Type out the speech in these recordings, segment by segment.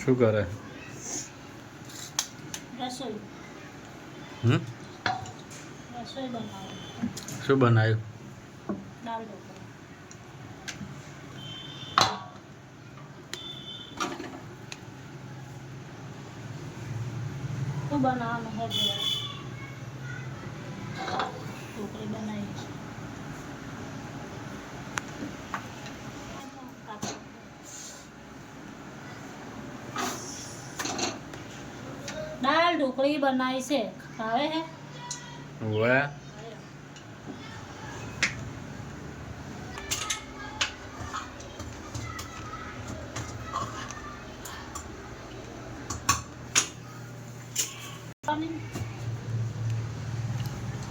શું કરે? રસોઈ. રસોઈ બનાવું. શું બનાવ્યું? દાળ ઢોકળી. શું બનાવવાનું હોય ઢોકળી બનાવી છે. દાળ ઢોકળી બનાવી છે. ભાવે હે? વાહ.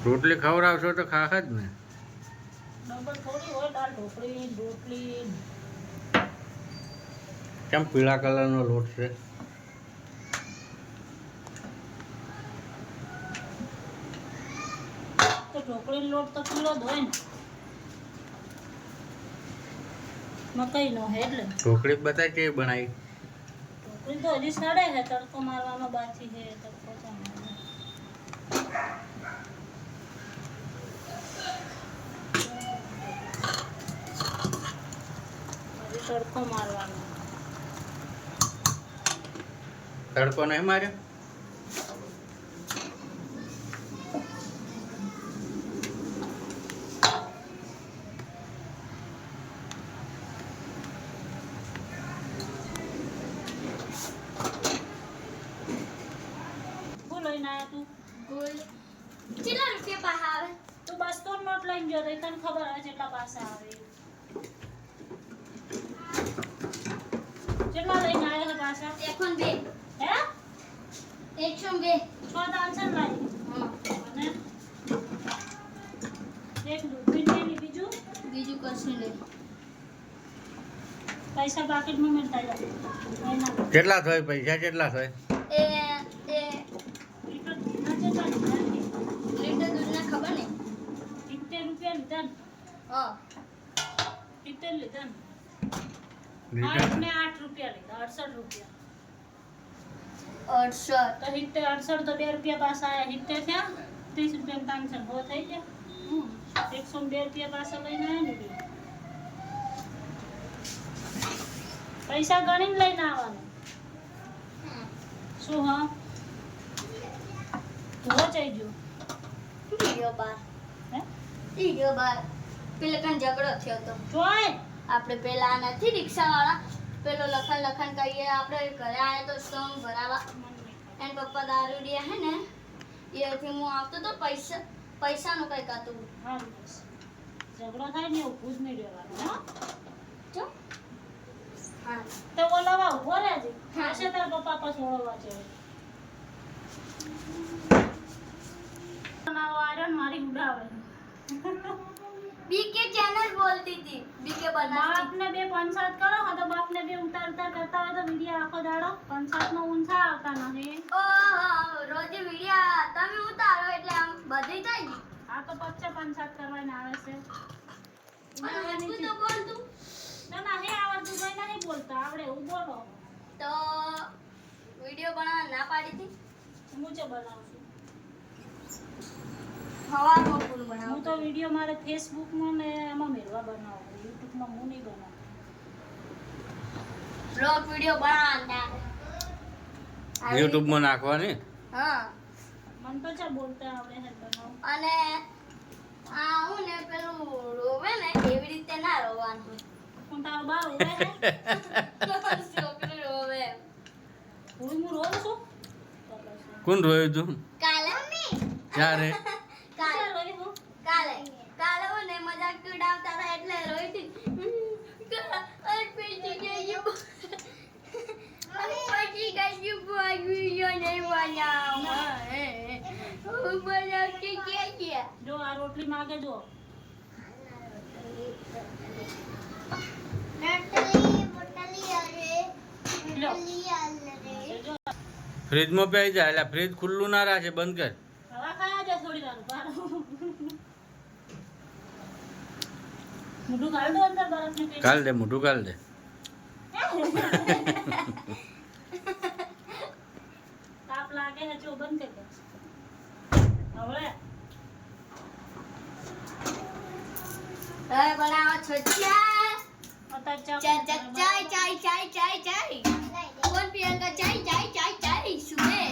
રોટલી ખવડાવશો તો ખાખ જ ને. ડબલ થોડી હોય દાળ ઢોકળી રોટલી. કેમ પીળા કલરનો લોટ છે? તો ઢોકળીનો લોટ તો પીળો જ હોય ને. મકાઈનો હે એટલે. ઢોકળી બતાય કેવી બનાવી? ઢોકળી તો હજી સડે છે, તડકો મારવાનો બાકી છે. તડકો તડકો મારવાનો. તડકો નહીં માર્યો? શું લઈને આવ્યા તું? ગોળ કેટલા રૂપિયા પાહા આવે? તું બસ તો નોટ લઈને ગયો તો તને ખબર આવે જેટલા પાસા આવે. કેટલા લઈને આવ્યા છે પાસા? 102. હે? 102. 6 દાલસન લાવી. હા. અને એક દૂધની ને બીજું બીજું કશું નહીં. પૈસા પાકીટમાં મળતા જાય. કેટલા થાય પૈસા? કેટલા થાય? એ લીટર દૂધના કેટલા લીધા? લીટર દૂધના ખબર નહીં. 70 રૂપિયા લીધા ને? હા. 70 લીધા ને? લીટર 8 ને 8 રૂપિયા લીધા. 68 રૂપિયા. 68. તો 70 68 તો 2 રૂપિયા પાછા આયા. 70 થયા 30 રૂપિયા પાંચસો હો થઈ ગયા. 102 રૂપિયા પાછા લઈને આવ્યા ને. પૈસા ગણીને લઈને આવવાનું. શું હા? તું જઈ ગયો વિડિયો બાર. હે? વિડિયો બાર. પેલે કાન ઝઘડો થયો તો. જોય આપણે પેલા નથી રિક્ષાવાળા પેલો લખન કહીએ આપણે ઘરે આયા તો સ્ટોમ ભરાવા એન પપ્પા દારૂડિયા હે ને એથી હું આવતો તો પૈસાનું કઈ કાતું. હા બસ ઝઘડો થાય ને ઊભું જ નહીં રહેવાનું. હા જો હા તો બોલાવા ઊભો રહેજે. હા. હશે તાર પપ્પા પાછું ઓળવા છે. મારો આયરન મારી ઉડાવે. બીકે ચેનલ બોલતી હતી બીકે બનાવતી. બાપને બે પંચાયત કરો હા તો બાપને બે ઉતાર કરતા હોય તો વિડિયો આખો દાડો પંચાયતનો ઊંચા આવતા નથી. ઓહો રોજે વિડિયા તમે ઉતારો એટલે આમ બધી થઈ ગઈ. આ તો પચ્ચે પંચાયત કરવાને આવે છે. અને તું તો બોલતું ના હે આવડતું કઈ નહીં બોલતા આવડે એવું બોલો. તો વિડિયો બનાવવા ના પાડી હતી. હું જે બનાવું છું હવામાં ફૂલ હું બનાવું તો વિડિયો મારે ફેસબુકમાં ને એમાં મેળવા બનાવું. યુટ્યુબમાં હું નહીં બનાવું. બ્લોગ વિડિયો બનાવવાના. યુટ્યુબમાં નાખવાની? હા મને તો ચા બોલતા આવડે છે બનાવું. અને આ હું ને પેલું રોવે ને એવી રીતે ના રોવાનું. પણ તારો બાર ઉભે છે છોકરી રોવે હું રોઉં છું કોણ રોયું તું? કાલે ક્યારે? કાલે રોઈ હું કાલે કાલે હું ને મજાક ઉડાવતા હતા એટલે રોઈ હતી. પછી કઈ બોલ્યું નહીં બનાવ હું બનાવતી કે જો આ રોટલી માગે જો લો. જો ફ્રીજમાં પી જાય એટલે ફ્રીજ ખુલ્લું ના રાખે, બંધ કર. હવા ખાયા છે થોડી વાર બાર મોઢું કાઢ દો અંદર બરફની પેટી. કાલ દે મોઢું કાલ દે. બંધ કરી દે હવે હવે બનાવો છોચ્યા અત્યારે ચાય ચાય ચાય ચાય ચાય કોણ પ્રિયંકા ચાય ચાય ચાય ચાય સુમે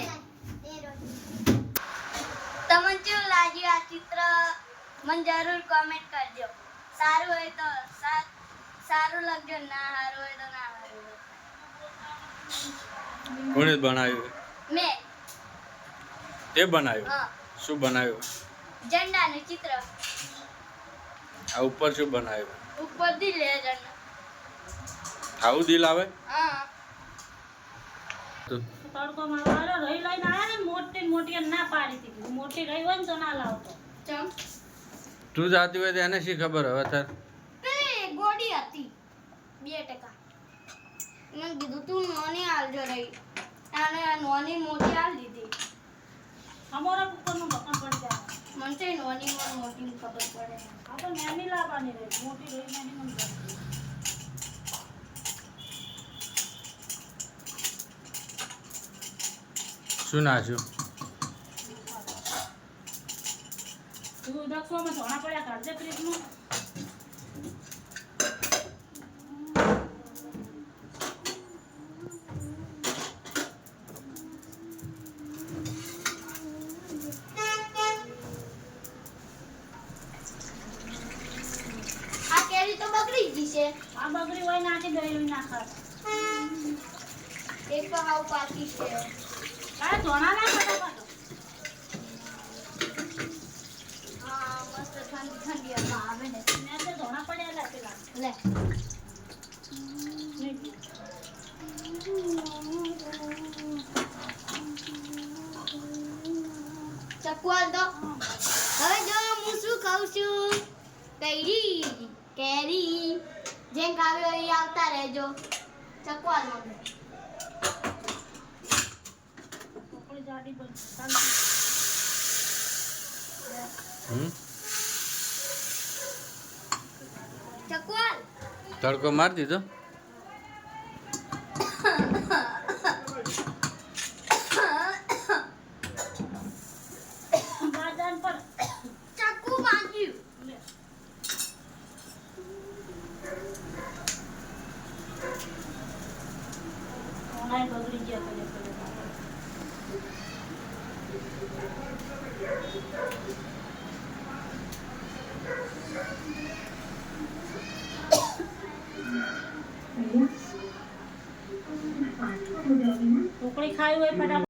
તમને કેવું લાગ્યું આ ચિત્ર મને જરૂર કોમેન્ટ કરજો સારું હોય તો સારું લાગજો ના સારું હોય તો ના સારું કોણે બનાવ્યું? મેં તે બનાવ્યું? હા શું બનાવ્યું? ઝંડાનું ચિત્ર આ ઉપર શું બનાવ્યું? ઉપર દિલ હે ઝંડા આવું દિલ આવે? હા તો તડકો મારવાનો રહી લઈને આયા ને મોટી ના પાડી દીધી મોટી રહી હોય ને તો ના લાવતો ચમ તું જાતી હોય તો એને શી ખબર હવે તાર? પેલી ગોડી હતી 2% મેં કીધું તું નોની આલજો રહી અને નોની મોટી આલ દીધી અમારા ઉપરનું ઢક્કણ પડી જાય મને તો નોની માં મોટી ખબર પડે આ તો નાની લાવવાની રહી મોટી રહી નાની મને શું નાખ્યું? તું દક્ષોમાં ધોણા પડ્યા કાઢજે ફ્રીજમાં આ કેરી તો બગડી ગઈ છે આ બગડી હોય નાખી દઈ નાખા એક તો હાવ પાકી છે આ ધોણા ના ફટાફટ હા મસ્ત ઠંડી ઠંડી હવા આવે ને મેં તો ધોણા પડ્યા પેલા લે ચકવાલ તો હવે જો હું શું કહું છું કેરી જેમ કાવ્યો એ આવતા રહેજો ચકવાલ મગને પકડી જાડી બન ચકવાલ તડકો મારી દીધો? બાજાન પર ચક્કુ વાગ્યું લે ધોણા બગડી ગયા પેલે ટુકડી ખાવી હોય ફટાફટ